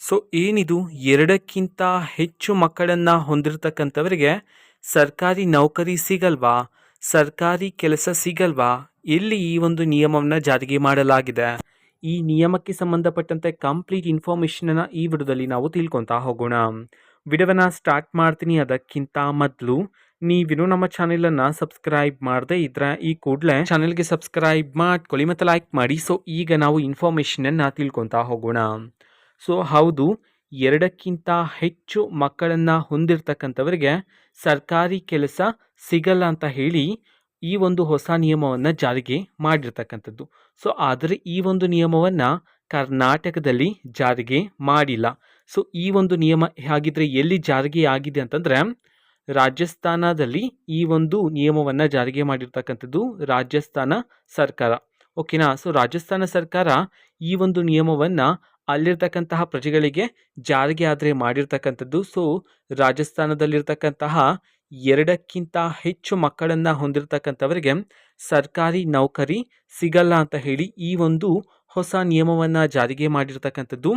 So ಏನಿದು ಎರಡಕ್ಕಿಂತ ಹೆಚ್ಚು ಮಕ್ಕಳನ್ನು ಹೊಂದಿರತಕ್ಕಂಥವರಿಗೆ ಸರ್ಕಾರಿ ನೌಕರಿ ಸಿಗಲ್ವಾ? ಸರ್ಕಾರಿ ಕೆಲಸ ಸಿಗಲ್ವಾ? ಎಲ್ಲಿ ಈ ಒಂದು ನಿಯಮವನ್ನು ಜಾರಿಗೆ ಮಾಡಲಾಗಿದೆ? ಈ ನಿಯಮಕ್ಕೆ ಸಂಬಂಧಪಟ್ಟಂತೆ ಕಂಪ್ಲೀಟ್ ಇನ್ಫಾರ್ಮೇಷನನ್ನು ಈ ವಿಡಿಯೋದಲ್ಲಿ ನಾವು ತಿಳ್ಕೊತಾ ಹೋಗೋಣ. ವಿಡಿಯೋವನ್ನು ಸ್ಟಾರ್ಟ್ ಮಾಡ್ತೀನಿ. ಅದಕ್ಕಿಂತ ಮೊದಲು ನೀವಿನ್ನು ನಮ್ಮ ಚಾನೆಲನ್ನು ಸಬ್ಸ್ಕ್ರೈಬ್ ಮಾಡದೇ ಇದ್ರೆ ಈ ಕೂಡಲೇ ಚಾನೆಲ್ಗೆ ಸಬ್ಸ್ಕ್ರೈಬ್ ಮಾಡ್ಕೊಳ್ಳಿ ಮತ್ತು ಲೈಕ್ ಮಾಡಿ. ಸೊ ಈಗ ನಾವು ಇನ್ಫಾರ್ಮೇಷನನ್ನು ತಿಳ್ಕೊತಾ ಹೋಗೋಣ. ಸೊ ಹೌದು, ಎರಡಕ್ಕಿಂತ ಹೆಚ್ಚು ಮಕ್ಕಳನ್ನು ಹೊಂದಿರತಕ್ಕಂಥವರಿಗೆ ಸರ್ಕಾರಿ ಕೆಲಸ ಸಿಗಲ್ಲ ಅಂತ ಹೇಳಿ ಈ ಒಂದು ಹೊಸ ನಿಯಮವನ್ನು ಜಾರಿಗೆ ಮಾಡಿರ್ತಕ್ಕಂಥದ್ದು. ಸೊ ಆದರೆ ಈ ಒಂದು ನಿಯಮವನ್ನು ಕರ್ನಾಟಕದಲ್ಲಿ ಜಾರಿಗೆ ಮಾಡಿಲ್ಲ. ಸೊ ಈ ಒಂದು ನಿಯಮ ಹಾಗಿದ್ರೆ ಎಲ್ಲಿ ಜಾರಿಗೆ ಆಗಿದೆ ಅಂತಂದರೆ ರಾಜಸ್ಥಾನದಲ್ಲಿ ಈ ಒಂದು ನಿಯಮವನ್ನು ಜಾರಿಗೆ ಮಾಡಿರ್ತಕ್ಕಂಥದ್ದು ರಾಜಸ್ಥಾನ ಸರ್ಕಾರ. ಓಕೆನಾ? ಸೊ ರಾಜಸ್ಥಾನ ಸರ್ಕಾರ ಈ ಒಂದು ನಿಯಮವನ್ನು ಅಲ್ಲಿರ್ತಕ್ಕಂತಹ ಪ್ರಜೆಗಳಿಗೆ ಜಾರಿಗೆ ಆದರೆ ಮಾಡಿರ್ತಕ್ಕಂಥದ್ದು. ಸೊ ರಾಜಸ್ಥಾನದಲ್ಲಿರ್ತಕ್ಕಂತಹ ಎರಡಕ್ಕಿಂತ ಹೆಚ್ಚು ಮಕ್ಕಳನ್ನು ಹೊಂದಿರತಕ್ಕಂಥವರಿಗೆ ಸರ್ಕಾರಿ ನೌಕರಿ ಸಿಗಲ್ಲ ಅಂತ ಹೇಳಿ ಈ ಒಂದು ಹೊಸ ನಿಯಮವನ್ನು ಜಾರಿಗೆ ಮಾಡಿರ್ತಕ್ಕಂಥದ್ದು.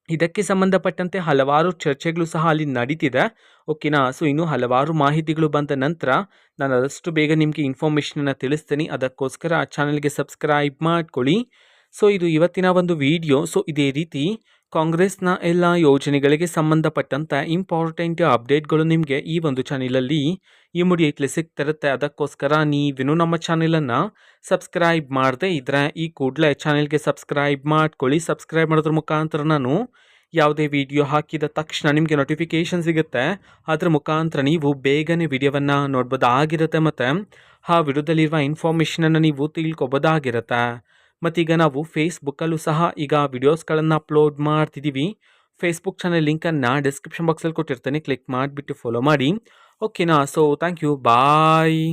ಇದಕ್ಕೆ ಸಂಬಂಧಪಟ್ಟಂತೆ ಹಲವಾರು ಚರ್ಚೆಗಳು ಸಹ ಅಲ್ಲಿ ನಡೀತಿದೆ. ಓಕೆನಾ? ಸೊ ಇನ್ನು ಹಲವಾರು ಮಾಹಿತಿಗಳು ಬಂದ ನಂತರ ನಾನು ಆದಷ್ಟು ಬೇಗ ನಿಮಗೆ ಇನ್ಫಾರ್ಮೇಷನನ್ನು ತಿಳಿಸ್ತೀನಿ. ಅದಕ್ಕೋಸ್ಕರ ಆ ಚಾನಲ್ಗೆ ಸಬ್ಸ್ಕ್ರೈಬ್ ಮಾಡ್ಕೊಳ್ಳಿ. ಸೊ ಇದು ಇವತ್ತಿನ ಒಂದು ವಿಡಿಯೋ. ಸೊ ಇದೇ ರೀತಿ ಕಾಂಗ್ರೆಸ್ನ ಎಲ್ಲ ಯೋಜನೆಗಳಿಗೆ ಸಂಬಂಧಪಟ್ಟಂಥ ಇಂಪಾರ್ಟೆಂಟ್ ಅಪ್ಡೇಟ್ಗಳು ನಿಮಗೆ ಈ ಒಂದು ಚಾನಲಲ್ಲಿ ಇಮಿಡಿಯೇಟ್ಲಿ ಸಿಗ್ತಿರುತ್ತೆ. ಅದಕ್ಕೋಸ್ಕರ ನೀವಿನ್ನು ನಮ್ಮ ಚಾನಲನ್ನು ಸಬ್ಸ್ಕ್ರೈಬ್ ಮಾಡದೇ ಇದ್ದರೆ ಈ ಕೂಡಲೇ ಚಾನಲ್ಗೆ ಸಬ್ಸ್ಕ್ರೈಬ್ ಮಾಡ್ಕೊಳ್ಳಿ. ಸಬ್ಸ್ಕ್ರೈಬ್ ಮಾಡೋದ್ರ ಮುಖಾಂತರ ನಾನು ಯಾವುದೇ ವಿಡಿಯೋ ಹಾಕಿದ ತಕ್ಷಣ ನಿಮಗೆ ನೋಟಿಫಿಕೇಷನ್ ಸಿಗುತ್ತೆ. ಅದರ ಮುಖಾಂತರ ನೀವು ಬೇಗನೆ ವಿಡಿಯೋವನ್ನು ನೋಡ್ಬೋದಾಗಿರುತ್ತೆ ಮತ್ತು ಆ ವಿಡಿಯೋದಲ್ಲಿರುವ ಇನ್ಫಾರ್ಮೇಷನನ್ನು ನೀವು ತಿಳ್ಕೊಬೋದಾಗಿರುತ್ತೆ. ಮತ್ತೀಗ ನಾವು ಫೇಸ್ಬುಕ್ಕಲ್ಲೂ ಸಹ ಈಗ ವಿಡಿಯೋಸ್ಗಳನ್ನು ಅಪ್ಲೋಡ್ ಮಾಡ್ತಿದ್ದೀವಿ. ಫೇಸ್ಬುಕ್ ಚಾನಲ್ ಲಿಂಕನ್ನು ಡಿಸ್ಕ್ರಿಪ್ಷನ್ ಬಾಕ್ಸಲ್ಲಿ ಕೊಟ್ಟಿರ್ತೇನೆ. ಕ್ಲಿಕ್ ಮಾಡಿಬಿಟ್ಟು ಫಾಲೋ ಮಾಡಿ. ಓಕೆನಾ? So thank you, bye.